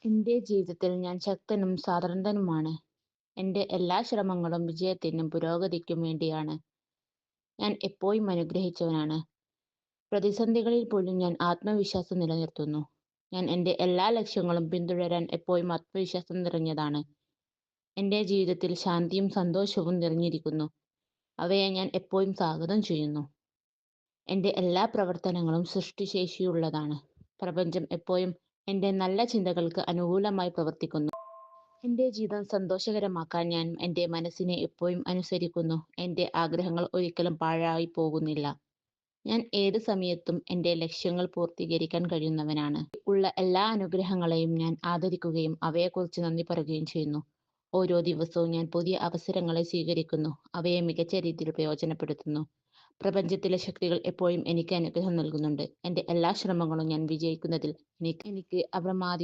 എന്റെ ജീവിതത്തിൽ ഞാൻ ശക്തനും സ്വതന്ത്രനുമാണ്. എന്റെ എല്ലാ ശ്രമങ്ങളും വിജയത്തിനും പുരോഗതിക്കും വേണ്ടിയാണ്. ഞാൻ എപ്പോഴും അനുഗ്രഹിച്ചവനാണ്. പ്രതിസന്ധികളിൽ പോലും ഞാൻ ആത്മവിശ്വാസം നിലനിർത്തുന്നു. ഞാൻ എന്റെ എല്ലാ ലക്ഷ്യങ്ങളും പിന്തുടരാൻ എപ്പോഴും ആത്മവിശ്വാസം നിറഞ്ഞതാണ്. എന്റെ ജീവിതത്തിൽ ശാന്തിയും സന്തോഷവും നിറഞ്ഞിരിക്കുന്നു. അവയെ ഞാൻ എപ്പോഴും സ്വാഗതം ചെയ്യുന്നു. എന്റെ എല്ലാ പ്രവർത്തനങ്ങളും സൃഷ്ടിശേഷിയുള്ളതാണ്. പ്രപഞ്ചം എപ്പോഴും എന്റെ നല്ല ചിന്തകൾക്ക് അനുകൂലമായി പ്രവർത്തിക്കുന്നു. എന്റെ ജീവിതം സന്തോഷകരമാക്കാൻ ഞാൻ എന്റെ മനസ്സിനെ എപ്പോഴും അനുസരിക്കുന്നു. എന്റെ ആഗ്രഹങ്ങൾ ഒരിക്കലും പാഴായി പോകുന്നില്ല. ഞാൻ ഏത് സമയത്തും എന്റെ ലക്ഷ്യങ്ങൾ പൂർത്തീകരിക്കാൻ കഴിയുന്നവനാണ്. ഉള്ള എല്ലാ അനുഗ്രഹങ്ങളെയും ഞാൻ ആദരിക്കുകയും അവയെക്കുറിച്ച് നന്ദി പറയുകയും ചെയ്യുന്നു. ഓരോ ദിവസവും ഞാൻ പുതിയ അവസരങ്ങളെ സ്വീകരിക്കുന്നു. അവയെ മികച്ച രീതിയിൽ പ്രയോജനപ്പെടുത്തുന്നു. പ്രപഞ്ചത്തിലെ ശക്തികൾ എപ്പോഴും എനിക്ക് അനുഗ്രഹം നൽകുന്നുണ്ട്. എന്റെ എല്ലാ ശ്രമങ്ങളും ഞാൻ വിജയിക്കുന്നതിൽ എനിക്ക് അപ്രമാദിത്വം